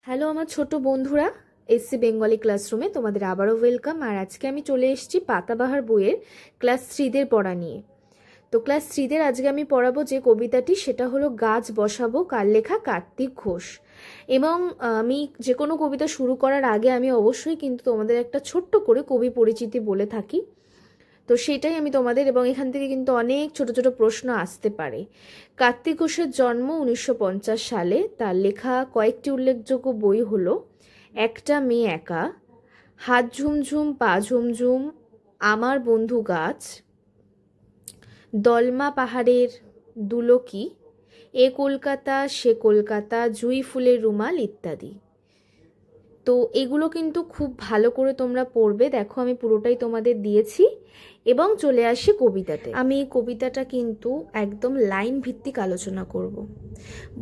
Hello আমার ছোট বন্ধুরা, এসসি বেঙ্গলি ক্লাসরুমে তোমাদের আবারও ওয়েলকাম। আর আজকে আমি চলে এসেছি পাতাবাহার বইয়ের ক্লাস 3দের পড়া নিয়ে। তো ক্লাস 3দের আজকে আমি পড়াবো যে কবিতাটি, সেটা হলো গাছ বসাবো, কার লেখা? কার্তিক ঘোষ। এবং আমি যে কোনো কবিতা শুরু করার আগে আমি অবশ্যই কিন্তু তোমাদের একটা ছোট্ট করে কবি পরিচিতি বলে থাকি। তো সেটাই আমি তোমাদের, এবং এখান থেকে কিন্তু অনেক ছোট ছোট প্রশ্ন আসতে পারে। কার্তিক ঘোষের জন্ম 1950 সালে। তার লেখা কয়েকটি উল্লেখযোগ্য বই হলো একটা মেয়ে একা, হাত ঝুমঝুম পা ঝুমঝুম, আমার বন্ধু গাছ, দলমা পাহাড়ের দুলকি, এ কলকাতা সে কলকাতা, জুঁই ফুলের রুমাল ইত্যাদি। তো এগুলো কিন্তু খুব ভালো করে তোমরা পড়বে। দেখো আমি পুরোটাই তোমাদের দিয়েছি। এবং চলে আসি কবিতাতে। আমি কবিতাটা কিন্তু একদম লাইন ভিত্তিক আলোচনা করব।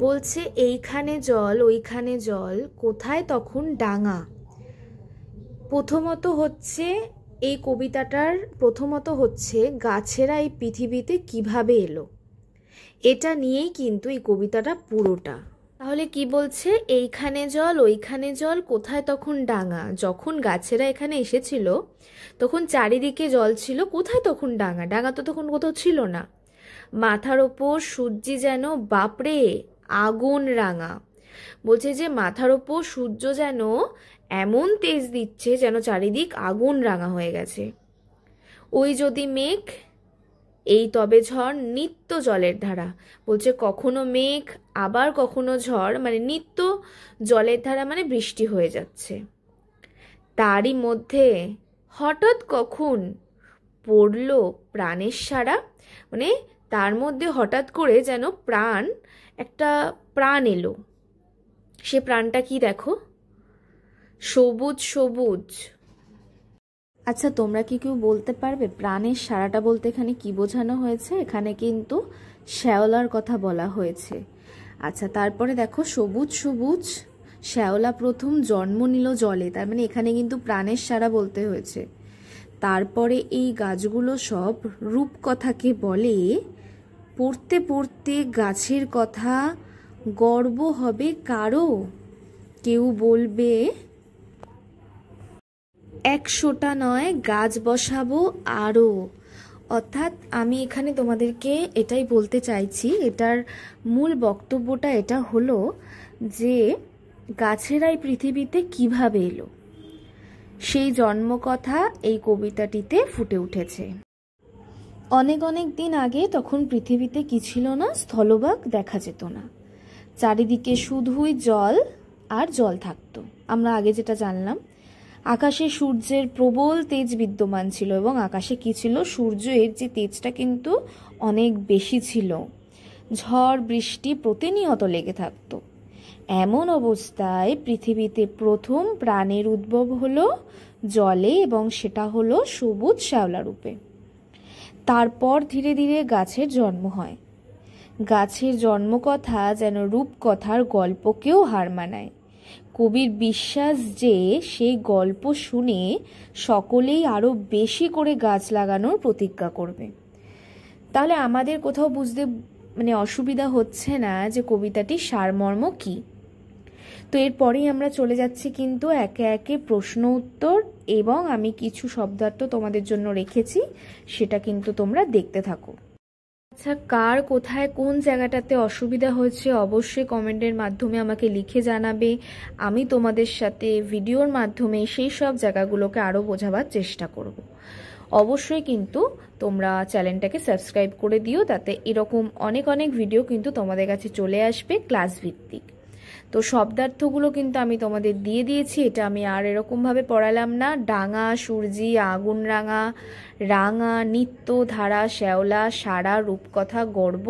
বলছে এইখানে জল ওইখানে জল, কোথায় তখন ডাঙা। প্রথমত হচ্ছে গাছেরা এই পৃথিবীতে কিভাবে এলো, এটা নিয়েই কিন্তু এই কবিতাটা পুরোটা। তাহলে কি বলছে? এইখানে জল ওইখানে জল, কোথায় তখন ডাঙা। যখন গাছেরা এখানে এসেছিল তখন চারিদিকে জল ছিল, কোথায় তখন ডাঙা? ডাঙা তো তখন কোথাও ছিল না। মাথার ওপর সূর্যি যেন বাপরে আগুন রাঙা। বলছে যে মাথার ওপর সূর্য যেন এমন তেজ দিচ্ছে যেন চারিদিক আগুন রাঙা হয়ে গেছে। ওই যদি মেঘ এই তবে ঝড়, নিত্য জলের ধারা। বলছে কখনো মেঘ আবার কখনো ঝড়, মানে নিত্য জলের ধারা, মানে বৃষ্টি হয়ে যাচ্ছে। তারই মধ্যে হঠাৎ কখন পড়ল প্রাণের সারা, মানে তার মধ্যে হঠাৎ করে যেন একটা প্রাণ এলো। সে প্রাণটা কি? দেখো, সবুজ সবুজ। আচ্ছা, তোমরা কি কেউ বলতে পারবে প্রাণের সারাটা বলতে এখানে কি বোঝানো হয়েছে? এখানে কিন্তু শ্যাওলার কথা বলা হয়েছে। আচ্ছা, তারপরে দেখো সবুজ সবুজ, শ্যাওলা প্রথম জন্ম নিল জলে, তার মানে এখানে কিন্তু প্রাণের সারা বলতে হয়েছে। তারপরে এই গাছগুলো সব রূপকথাকে বলে, পড়তে পড়তে গাছের কথা গর্ব হবে কারো, কেউ বলবে 100টা নয় গাছ বসাবো আরো। অর্থাৎ আমি এখানে তোমাদেরকে এটাই বলতে চাইছি, এটার মূল বক্তব্যটা এটা হলো যে গাছেরাই পৃথিবীতে কিভাবে এলো, সেই জন্মকথা এই কবিতাটিতে ফুটে উঠেছে। অনেক অনেক দিন আগে তখন পৃথিবীতে কি ছিল না? স্থলভাগ দেখা যেত না, চারিদিকে শুধুই জল আর জল থাকতো। আমরা আগে যেটা জানলাম, আকাশে সূর্যের প্রবল তেজ বিদ্যমান ছিল, এবং আকাশে কি ছিল? সূর্যের যে তেজটা কিন্তু অনেক বেশি ছিল। ঝড় বৃষ্টি প্রতিনিয়ত লেগে থাকতো। এমন অবস্থায় পৃথিবীতে প্রথম প্রাণের উদ্ভব হলো জলে, এবং সেটা হলো সবুজ শ্যাওলা রূপে। তারপর ধীরে ধীরে গাছের জন্ম হয়। গাছের জন্মকথা যেন রূপকথার গল্পকেও হার মানায়। কবির বিশ্বাস যে সেই গল্প শুনে সকলেই আরো বেশি করে গাছ লাগানোর প্রতিজ্ঞা করবে। তাহলে আমাদের কোথাও বুঝতে অসুবিধা হচ্ছে না যে কবিতাটির সারমর্ম কি। তো এরপরেই আমরা চলে যাচ্ছি কিন্তু একে একে প্রশ্ন উত্তর, এবং আমি কিছু শব্দার্থ তোমাদের জন্য রেখেছি, সেটা কিন্তু তোমরা দেখতে থাকো। আচ্ছা, কার কোথায় কোন জায়গাটাতে অসুবিধা হয়েছে অবশ্যই কমেন্টের মাধ্যমে আমাকে লিখে জানাবে। আমি তোমাদের সাথে ভিডিওর মাধ্যমে সেই সব জায়গাগুলোকে আরও বোঝাবার চেষ্টা করব। অবশ্যই কিন্তু তোমরা চ্যানেলটাকে সাবস্ক্রাইব করে দিও, তাতে এরকম অনেক অনেক ভিডিও কিন্তু তোমাদের কাছে চলে আসবে ক্লাস ভিত্তিক। তো শব্দার্থগুলো কিন্তু আমি তোমাদের দিয়ে দিয়েছি, এটা আমি আর এরকমভাবে পড়ালাম না। ডাঙা, সূর্যি, আগুন রাঙা, রাঙা, নিত্য, ধারা, শ্যাওলা, সারা, রূপকথা, গর্ব,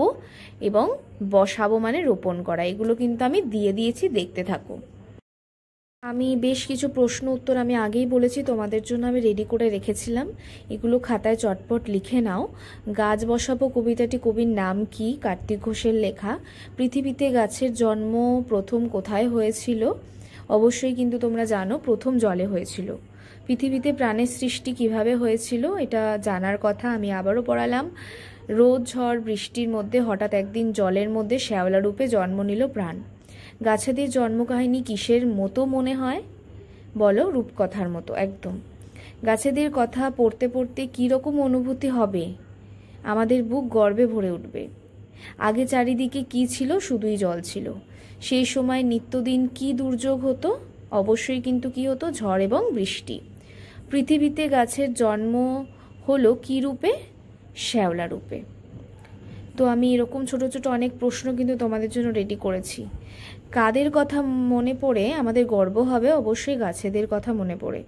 এবং বসাবো মানে রোপণ করা, এগুলো কিন্তু আমি দিয়ে দিয়েছি, দেখতে থাকো। আমি বেশ কিছু প্রশ্ন উত্তর আমি আগেই বলেছি তোমাদের জন্য আমি রেডি করে রেখেছিলাম, এগুলো খাতায় চটপট লিখে নাও। গাছ বসাবো কবিতাটি কবির নাম কি? কার্তিক ঘোষের লেখা। পৃথিবীতে গাছের জন্ম প্রথম কোথায় হয়েছিল? অবশ্যই কিন্তু তোমরা জানো, প্রথম জলে হয়েছিল। পৃথিবীতে প্রাণের সৃষ্টি কিভাবে হয়েছিল এটা জানার কথা, আমি আবারও পড়ালাম। রোদ ঝড় বৃষ্টির মধ্যে হঠাৎ একদিন জলের মধ্যে শ্যাওলা রূপে জন্ম নিল প্রাণ। গাছেদের জন্মকাহিনী কিসের মতো মনে হয় বলো? রূপকথার মতো একদম। গাছেদের কথা পড়তে পড়তে কী রকম অনুভূতি হবে? আমাদের বুক গর্বে ভরে উঠবে। আগে চারিদিকে কি ছিল? শুধুই জল ছিল। সেই সময় নিত্যদিন কি দুর্যোগ হতো? অবশ্যই কিন্তু কি হতো? ঝড় এবং বৃষ্টি। পৃথিবীতে গাছের জন্ম হলো কি রূপে? শ্যাওলা রূপে। তো আমি এরকম ছোট ছোট অনেক প্রশ্ন কিন্তু তোমাদের জন্য রেডি করেছি। কাদের কথা মনে পড়ে আমাদের গর্ব হবে? অবশ্যই গাছেদের কথা মনে পড়ে।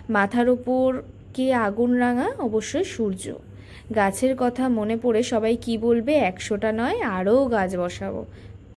মাথার ওপর কে আগুন রাঙা? অবশ্যই সূর্য। গাছের কথা মনে পড়ে সবাই কি বলবে? 100টা নয়, আরও গাছ বসাবো।